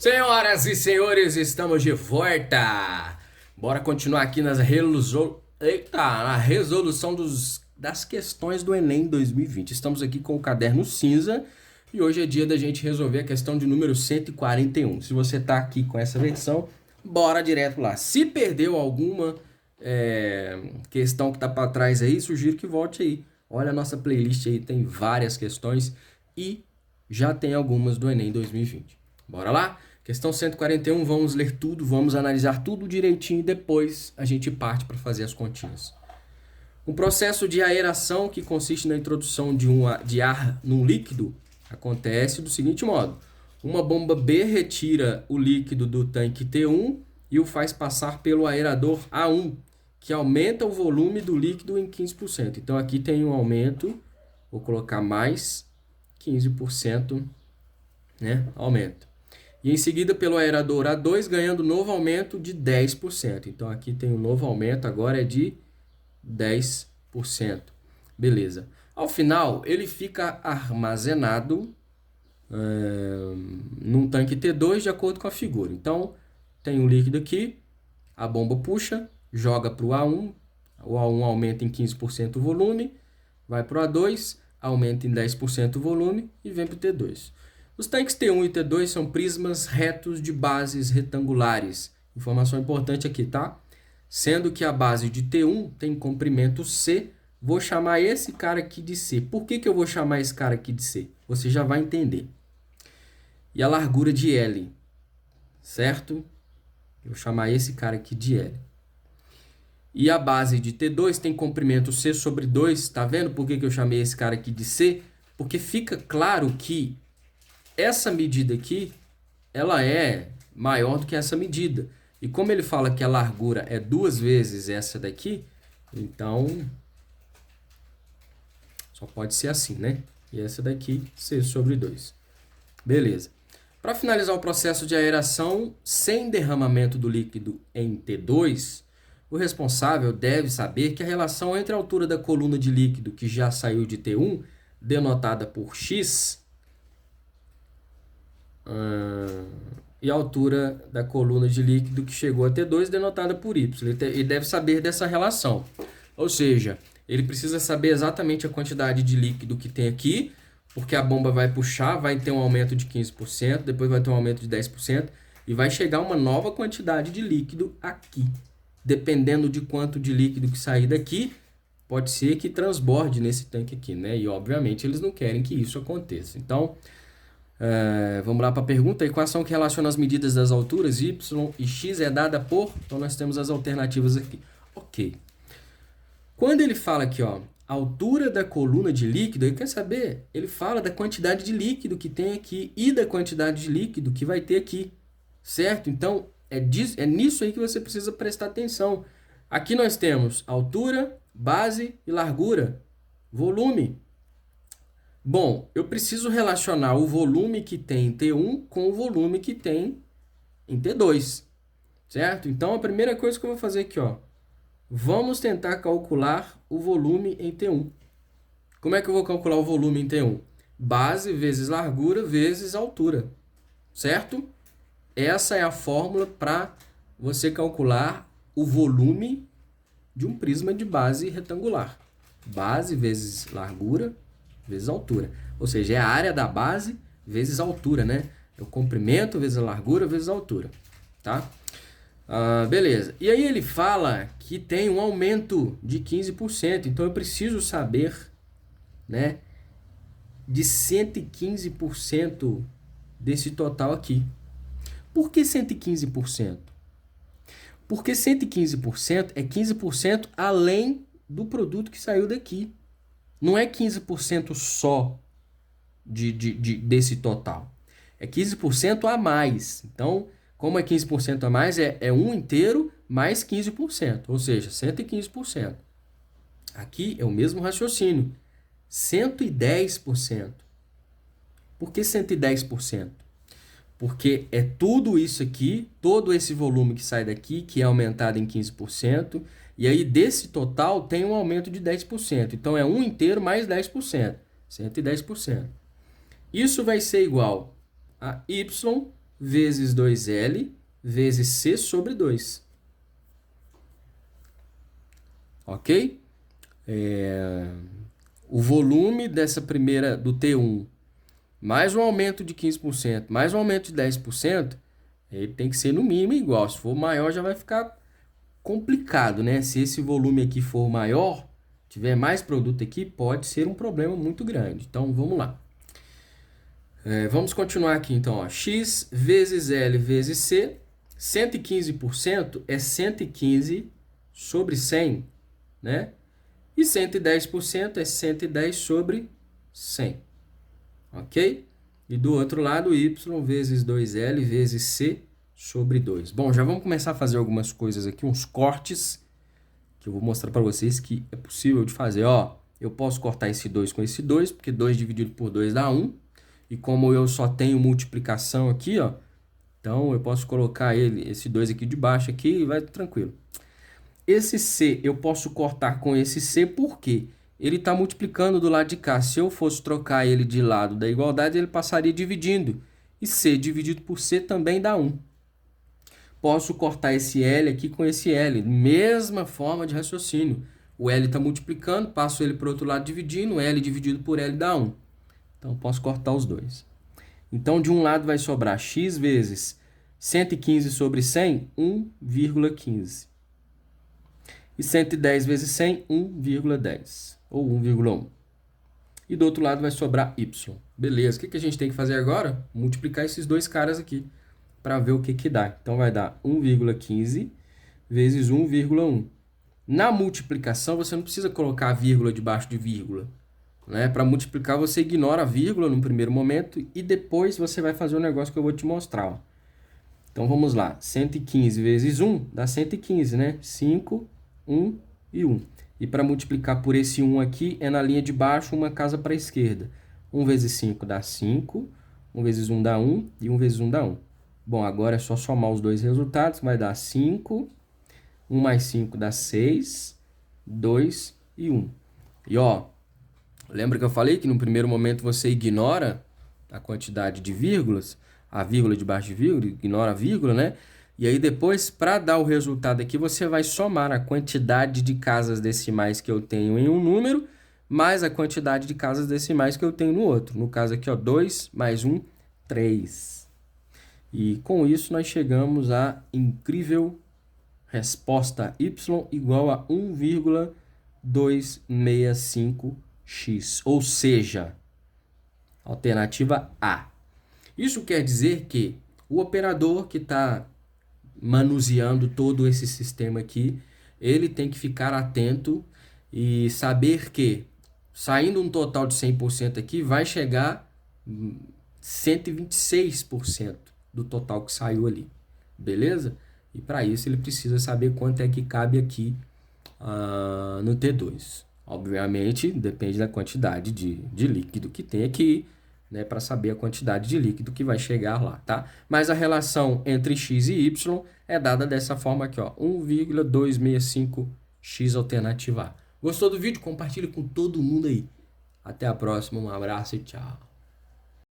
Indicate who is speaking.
Speaker 1: Senhoras e senhores, estamos de volta. Bora continuar aqui na resolução das questões do Enem 2020. Estamos aqui com o caderno cinza e hoje é dia da gente resolver a questão de número 141. Se você tá aqui com essa versão, bora direto lá. Se perdeu alguma questão que tá para trás aí, sugiro que volte aí. Olha a nossa playlist aí, tem várias questões e já tem algumas do Enem 2020. Bora lá? Questão 141, vamos ler tudo, vamos analisar tudo direitinho e depois a gente parte para fazer as continhas. Um processo de aeração que consiste na introdução de ar num líquido acontece do seguinte modo. Uma bomba B retira o líquido do tanque T1 e o faz passar pelo aerador A1, que aumenta o volume do líquido em 15%. Então aqui tem um aumento, vou colocar mais 15%, né? Aumento. E em seguida pelo aerador A2, ganhando novo aumento de 10%. Então aqui tem um novo aumento, agora é de 10%. Beleza. Ao final, ele fica armazenado num tanque T2 de acordo com a figura. Então, tem um líquido aqui, a bomba puxa, joga para o A1 aumenta em 15% o volume, vai para o A2, aumenta em 10% o volume e vem para o T2. Os tanques T1 e T2 são prismas retos de bases retangulares. Informação importante aqui, tá? Sendo que a base de T1 tem comprimento C, vou chamar esse cara aqui de C. Por que eu vou chamar esse cara aqui de C? Você já vai entender. E a largura de L, certo? Eu vou chamar esse cara aqui de L. E a base de T2 tem comprimento C sobre 2. Tá vendo por que eu chamei esse cara aqui de C? Porque fica claro que essa medida aqui, ela é maior do que essa medida. E como ele fala que a largura é 2 vezes essa daqui, então só pode ser assim, né? E essa daqui, C sobre 2. Beleza. Para finalizar o processo de aeração sem derramamento do líquido em T2, o responsável deve saber que a relação entre a altura da coluna de líquido que já saiu de T1, denotada por X, e a altura da coluna de líquido que chegou a T2, denotada por Y. Ele deve saber dessa relação. Ou seja, ele precisa saber exatamente a quantidade de líquido que tem aqui, porque a bomba vai puxar, vai ter um aumento de 15%, depois vai ter um aumento de 10%, e vai chegar uma nova quantidade de líquido aqui. Dependendo de quanto de líquido que sair daqui, pode ser que transborde nesse tanque aqui, né? E, obviamente, eles não querem que isso aconteça. Então, vamos lá para a pergunta. A equação que relaciona as medidas das alturas y e x é dada por... Então, nós temos as alternativas aqui. Ok. Quando ele fala aqui, ó, altura da coluna de líquido, ele quer saber, ele fala da quantidade de líquido que tem aqui e da quantidade de líquido que vai ter aqui, certo? Então, é nisso aí que você precisa prestar atenção. Aqui nós temos altura, base e largura, volume. Bom, eu preciso relacionar o volume que tem em T1 com o volume que tem em T2, certo? Então, a primeira coisa que eu vou fazer aqui, ó, vamos tentar calcular o volume em T1. Como é que eu vou calcular o volume em T1? Base vezes largura vezes altura, certo? Essa é a fórmula para você calcular o volume de um prisma de base retangular. Base vezes largura vezes altura. Ou seja, é a área da base vezes a altura, né? É o comprimento vezes a largura vezes a altura, tá? Beleza. E aí ele fala que tem um aumento de 15%. Então, eu preciso saber, né, de 115% desse total aqui. Por que 115%? Porque 115% é 15% além do produto que saiu daqui. Não é 15% só desse total. É 15% a mais. Então, como é 15% a mais, é 1 inteiro mais 15%. Ou seja, 115%. Aqui é o mesmo raciocínio. 110%. Por que 110%? Porque é tudo isso aqui, todo esse volume que sai daqui, que é aumentado em 15%, e aí desse total tem um aumento de 10%. Então é 1 inteiro mais 10%, 110%. Isso vai ser igual a y vezes 2L vezes C sobre 2. Ok? O volume dessa primeira, do T1, mais um aumento de 15%, mais um aumento de 10%, ele tem que ser no mínimo igual. Se for maior, já vai ficar complicado, né? Se esse volume aqui for maior, tiver mais produto aqui, pode ser um problema muito grande. Então, vamos lá. Vamos continuar aqui, então. Ó. X vezes L vezes C, 115% é 115 sobre 100, né? E 110% é 110 sobre 100. Ok? E do outro lado, y vezes 2L vezes C sobre 2. Bom, já vamos começar a fazer algumas coisas aqui, uns cortes, que eu vou mostrar para vocês que é possível de fazer. Ó, eu posso cortar esse 2 com esse 2, porque 2 dividido por 2 dá 1. E como eu só tenho multiplicação aqui, ó, então eu posso colocar esse 2 aqui de baixo aqui e vai tranquilo. Esse C eu posso cortar com esse C porque ele está multiplicando do lado de cá. Se eu fosse trocar ele de lado da igualdade, ele passaria dividindo. E C dividido por C também dá 1. Posso cortar esse L aqui com esse L. Mesma forma de raciocínio. O L está multiplicando, passo ele para o outro lado dividindo. L dividido por L dá 1. Então, posso cortar os dois. Então, de um lado vai sobrar x vezes 115 sobre 100, 1,15. E 110 vezes 100, 1,10. Ou 1,1. E do outro lado vai sobrar y. Beleza. O que a gente tem que fazer agora? Multiplicar esses dois caras aqui para ver o que dá. Então, vai dar 1,15 vezes 1,1. Na multiplicação, você não precisa colocar a vírgula debaixo de vírgula. Né? Para multiplicar, você ignora a vírgula no primeiro momento e depois você vai fazer o negócio que eu vou te mostrar. Ó. Então, vamos lá. 115 vezes 1 dá 115, né? 5, 1 e 1. E para multiplicar por esse 1 aqui, é na linha de baixo, uma casa para a esquerda. 1 vezes 5 dá 5, 1 vezes 1 dá 1 e 1 vezes 1 dá 1. Bom, agora é só somar os dois resultados, vai dar 5, 1 mais 5 dá 6, 2 e 1. E ó, lembra que eu falei que no primeiro momento você ignora a quantidade de vírgulas, a vírgula debaixo de vírgula, ignora a vírgula, né? E aí depois, para dar o resultado aqui, você vai somar a quantidade de casas decimais que eu tenho em um número, mais a quantidade de casas decimais que eu tenho no outro. No caso aqui, ó, 2 mais 1, 3. E com isso nós chegamos à incrível resposta y igual a 1,265x, ou seja, alternativa A. Isso quer dizer que o operador que está manuseando todo esse sistema aqui, ele tem que ficar atento e saber que, saindo um total de 100% aqui, vai chegar 126% do total que saiu ali, beleza? E para isso ele precisa saber quanto é que cabe aqui no T2. Obviamente, depende da quantidade de líquido que tem aqui, né, para saber a quantidade de líquido que vai chegar lá, tá? Mas a relação entre x e y é dada dessa forma aqui, ó, 1,265x alternativa A. Gostou do vídeo? Compartilha com todo mundo aí. Até a próxima, um abraço e tchau.